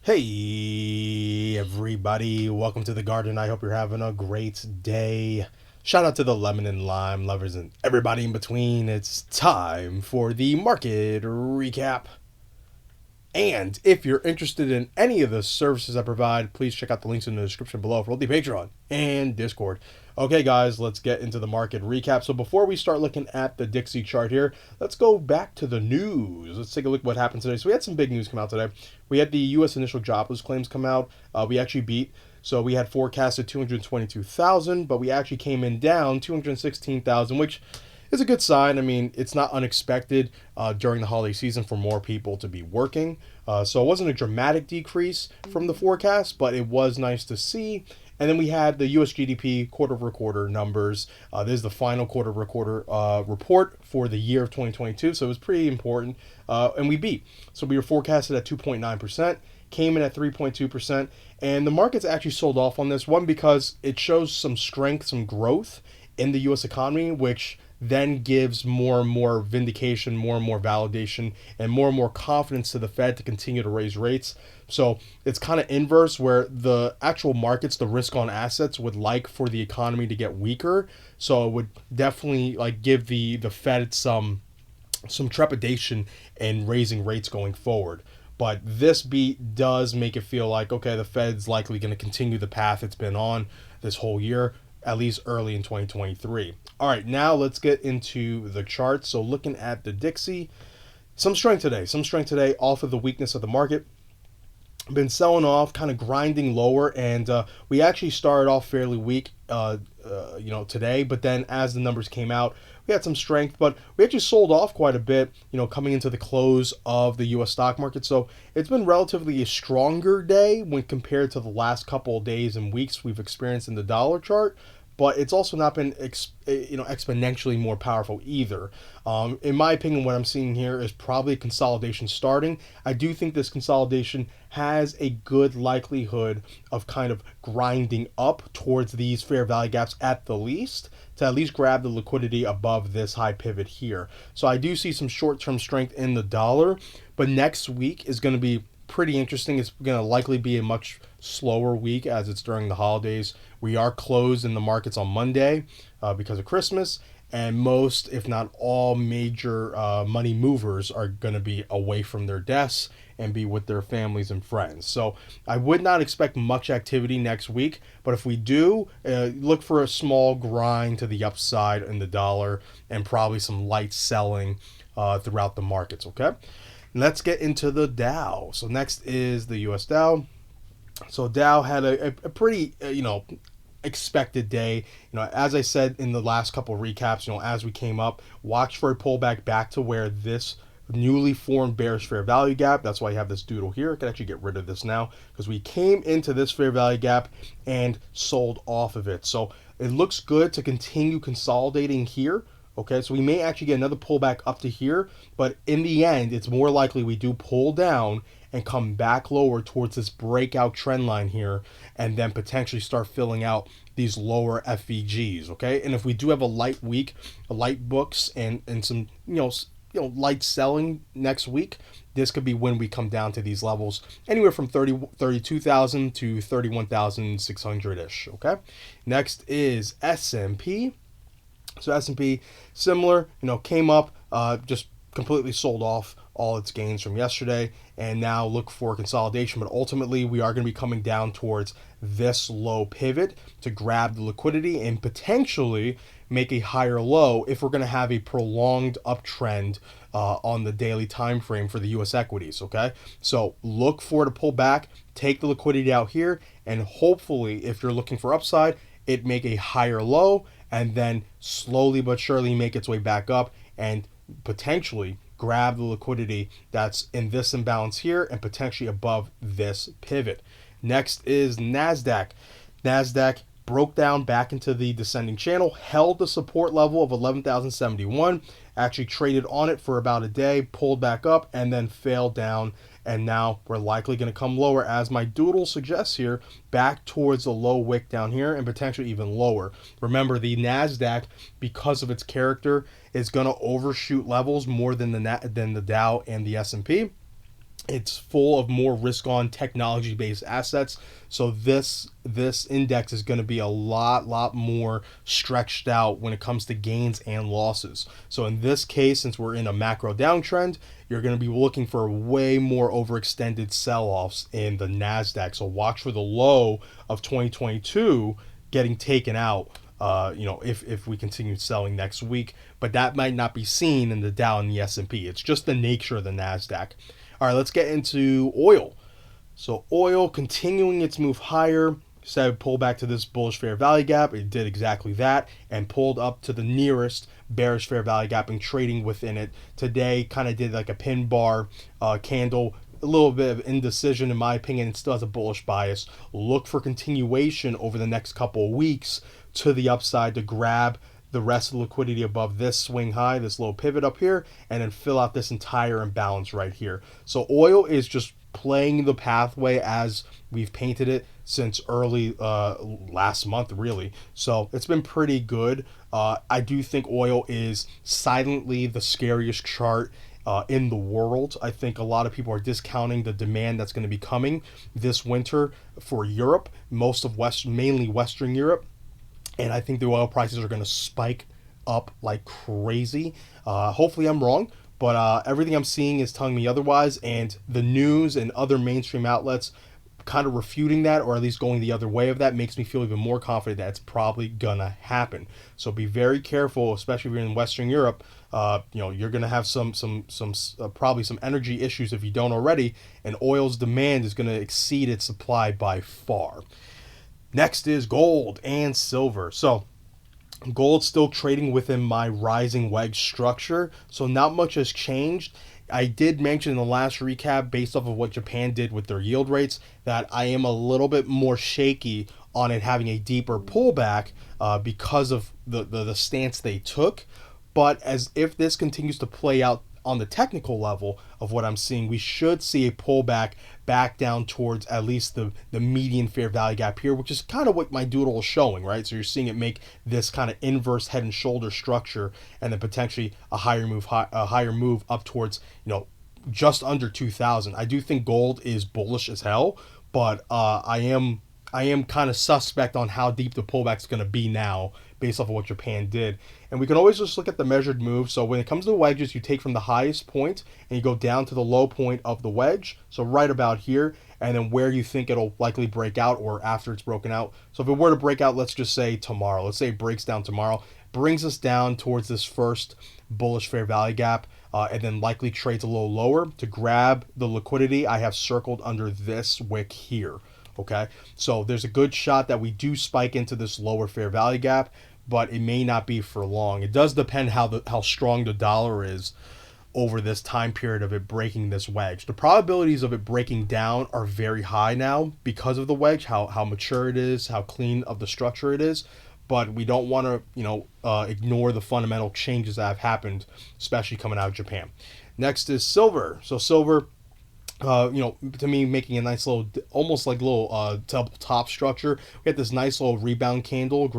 Hey everybody, welcome to the garden. I hope you're having a great day. Shout out to the lemon and lime lovers and everybody in between. It's time for the market recap. And if you're interested in any of the services I provide, please check out the links in the description below for the Patreon and Discord. Okay, guys, let's get into the market recap. So before we start looking at the Dixie chart here, let's go back to the news. Let's take a look at what happened today. So we had some big news come out today. We had the U.S. initial jobless claims come out. We actually beat. So we had forecasted 222,000, but we actually came in down 216,000, which is a good sign. I mean, it's not unexpected during the holiday season for more people to be working. So it wasn't a dramatic decrease from the forecast, but it was nice to see. And then we had the U.S. GDP quarter-over-quarter numbers. This is the final quarter-over-quarter report for the year of 2022, so it was pretty important. And we beat. So we were forecasted at 2.9%, came in at 3.2%, and the markets actually sold off on this one because it shows some strength, some growth in the U.S. economy, which then gives more and more vindication, more and more validation, and more confidence to the Fed to continue to raise rates. So it's kind of inverse where the actual markets, the risk on assets would like for the economy to get weaker. So it would definitely like give the Fed some trepidation in raising rates going forward. But this beat does make it feel like, okay, the Fed's likely going to continue the path it's been on this whole year, at least early in 2023. All right, now let's get into the charts. So looking at the Dixie, some strength today off of the weakness of the market. Been selling off, kind of grinding lower, and we actually started off fairly weak, today. But then as the numbers came out, we had some strength, but we actually sold off quite a bit, coming into the close of the U.S. stock market. So it's been relatively a stronger day when compared to the last couple of days and weeks we've experienced in the dollar chart. But it's also not been exponentially more powerful either. In my opinion, what I'm seeing here is probably consolidation starting. I do think this consolidation has a good likelihood of kind of grinding up towards these fair value gaps at the least, to at least grab the liquidity above this high pivot here. So I do see some short-term strength in the dollar, but next week is going to be pretty interesting. It's going to likely be a much slower week as it's during the holidays. We are closed in the markets on Monday because of Christmas, and most, if not all, major money movers are going to be away from their desks and be with their families and friends. So I would not expect much activity next week, but if we do, look for a small grind to the upside in the dollar and probably some light selling throughout the markets, okay? Let's get into the Dow. So next is the US Dow. So Dow had a pretty, expected day. As I said in the last couple of recaps, as we came up, watch for a pullback back to where this newly formed bearish fair value gap. That's why I have this doodle here. I can actually get rid of this now because we came into this fair value gap and sold off of it. So it looks good to continue consolidating here. Okay, so we may actually get another pullback up to here, but in the end, it's more likely we do pull down and come back lower towards this breakout trend line here, and then potentially start filling out these lower FVGs. Okay, and if we do have a light week, a light books, and some light selling next week, this could be when we come down to these levels, anywhere from 32,000 to 31,600 ish. Okay, next is S&P. So S&P, similar, came up, just completely sold off all its gains from yesterday, and now look for consolidation. But ultimately, we are going to be coming down towards this low pivot to grab the liquidity and potentially make a higher low if we're going to have a prolonged uptrend on the daily time frame for the U.S. equities. Okay, so look for it to pull back, take the liquidity out here, and hopefully, if you're looking for upside, it make a higher low and then slowly but surely make its way back up and potentially grab the liquidity that's in this imbalance here and potentially above this pivot. Next is NASDAQ. NASDAQ broke down back into the descending channel, held the support level of 11,071, actually traded on it for about a day, pulled back up, and then failed down. And now we're likely going to come lower, as my doodle suggests here, back towards the low wick down here and potentially even lower. Remember, the NASDAQ, because of its character, is going to overshoot levels more than the Dow and the S&P. It's full of more risk on technology based assets. So this index is going to be a lot more stretched out when it comes to gains and losses. So in this case, since we're in a macro downtrend, you're going to be looking for way more overextended sell-offs in the Nasdaq. So watch for the low of 2022 getting taken out, if we continue selling next week, but that might not be seen in the Dow and the S&P. It's just the nature of the Nasdaq. All right, let's get into oil. So oil continuing its move higher. Said pull back to this bullish fair value gap. It did exactly that and pulled up to the nearest bearish fair value gap and trading within it. Today kind of did like a pin bar candle. A little bit of indecision in my opinion. It still has a bullish bias. Look for continuation over the next couple of weeks to the upside to grab the rest of the liquidity above this swing high, this little pivot up here, and then fill out this entire imbalance right here. So oil is just playing the pathway as we've painted it since early last month, really. So it's been pretty good. I do think oil is silently the scariest chart in the world. I think a lot of people are discounting the demand that's going to be coming this winter for Europe, mainly Western Europe. And I think the oil prices are going to spike up like crazy. Hopefully I'm wrong, but everything I'm seeing is telling me otherwise. And the news and other mainstream outlets kind of refuting that, or at least going the other way of that, makes me feel even more confident that it's probably gonna happen. So be very careful, especially if you're in Western Europe. You're gonna have some probably some energy issues if you don't already, and oil's demand is gonna exceed its supply by far. Next is gold and silver. So gold's still trading within my rising wedge structure, so not much has changed. I did mention in the last recap, based off of what Japan did with their yield rates, that I am a little bit more shaky on it having a deeper pullback because of the stance they took. But as if this continues to play out on the technical level of what I'm seeing, we should see a pullback back down towards at least the median fair value gap here, which is kind of what my doodle is showing, right? So you're seeing it make this kind of inverse head and shoulder structure, and then potentially a higher move up towards, just under 2,000. I do think gold is bullish as hell, but I am kind of suspect on how deep the pullback's going to be now based off of what Japan did. And we can always just look at the measured move. So when it comes to the wedges, you take from the highest point and you go down to the low point of the wedge. So right about here, and then where you think it'll likely break out or after it's broken out. So if it were to break out, let's just say tomorrow. Let's say it breaks down tomorrow, brings us down towards this first bullish fair value gap, and then likely trades a little lower to grab the liquidity I have circled under this wick here. Okay, so there's a good shot that we do spike into this lower fair value gap, but it may not be for long. It does depend how strong the dollar is over this time period of it breaking this wedge. The probabilities of it breaking down are very high now because of the wedge, how mature it is, how clean of the structure it is. But we don't want to ignore the fundamental changes that have happened, especially coming out of Japan. Next is silver. So silver, to me, making a nice little, almost like little double top structure. We had this nice little rebound candle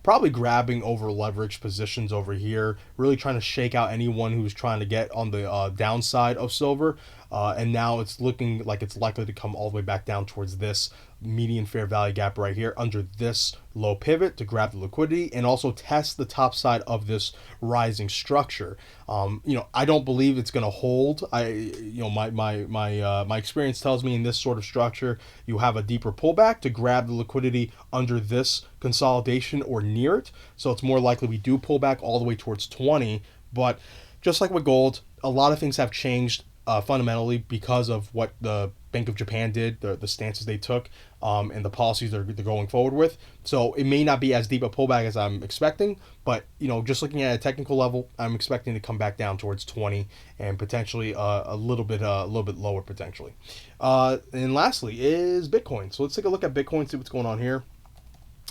probably grabbing over leveraged positions over here, really trying to shake out anyone who's trying to get on the downside of silver. And now it's looking like it's likely to come all the way back down towards this median fair value gap right here under this low pivot to grab the liquidity and also test the top side of this rising structure. I don't believe it's going to hold. My experience tells me in this sort of structure, you have a deeper pullback to grab the liquidity under this consolidation or near it. So it's more likely we do pull back all the way towards 20. But just like with gold, a lot of things have changed fundamentally because of what the Bank of Japan did, the stances they took, and the policies they're going forward with. So it may not be as deep a pullback as I'm expecting, but just looking at a technical level, I'm expecting to come back down towards 20 and potentially a little bit lower potentially. And lastly is Bitcoin. So let's take a look at Bitcoin, see what's going on here.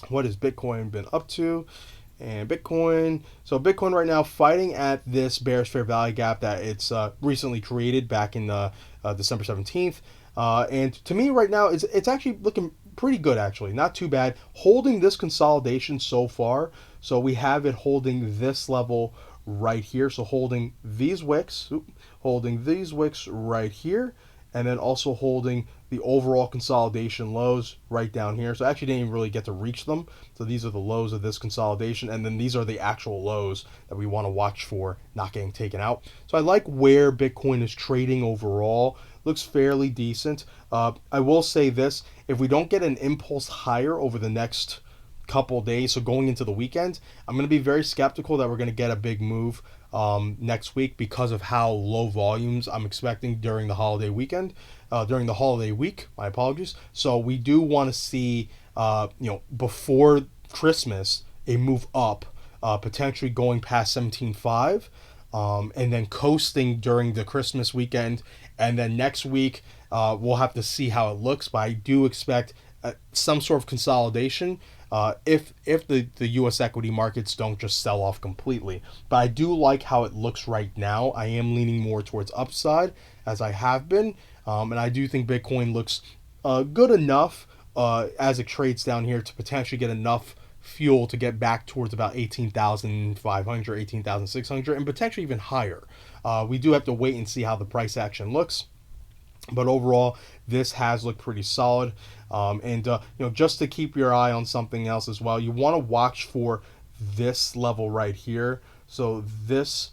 What has Bitcoin been up to? And Bitcoin right now fighting at this bearish fair value gap that it's recently created back in December 17th. And to me right now, it's actually looking pretty good, actually. Not too bad. Holding this consolidation so far. So we have it holding this level right here. So holding these wicks right here. and then also holding the overall consolidation lows right down here. So I actually didn't even really get to reach them. So these are the lows of this consolidation, and then these are the actual lows that we want to watch for not getting taken out. So I like where Bitcoin is trading overall. Looks fairly decent. I will say this, if we don't get an impulse higher over the next couple days, so going into the weekend, I'm going to be very skeptical that we're going to get a big move next week because of how low volumes I'm expecting during the holiday weekend, during the holiday week. My apologies. So we do want to see, before Christmas, a move up, potentially going past 17.5, and then coasting during the Christmas weekend, and then next week we'll have to see how it looks. But I do expect some sort of consolidation if the U.S. equity markets don't just sell off completely. But I do like how it looks right now. I am leaning more towards upside, as I have been, and I do think Bitcoin looks good enough as it trades down here to potentially get enough fuel to get back towards about 18,500, 18,600, and potentially even higher. We do have to wait and see how the price action looks. But overall, this has looked pretty solid. Just to keep your eye on something else as well, you want to watch for this level right here. So this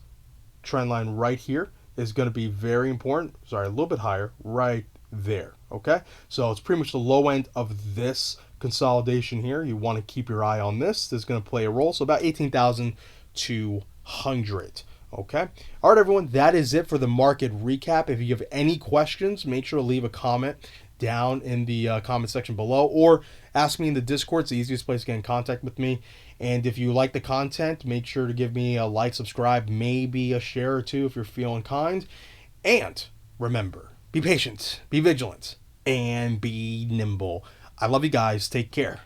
trend line right here is going to be very important. Sorry, a little bit higher right there. Okay, so it's pretty much the low end of this consolidation here. You want to keep your eye on this. This is going to play a role. So about 18,200. Okay. All right, everyone. That is it for the market recap. If you have any questions, make sure to leave a comment down in the comment section below, or ask me in the Discord. It's the easiest place to get in contact with me. And if you like the content, make sure to give me a like, subscribe, maybe a share or two if you're feeling kind. And remember, be patient, be vigilant, and be nimble. I love you guys. Take care.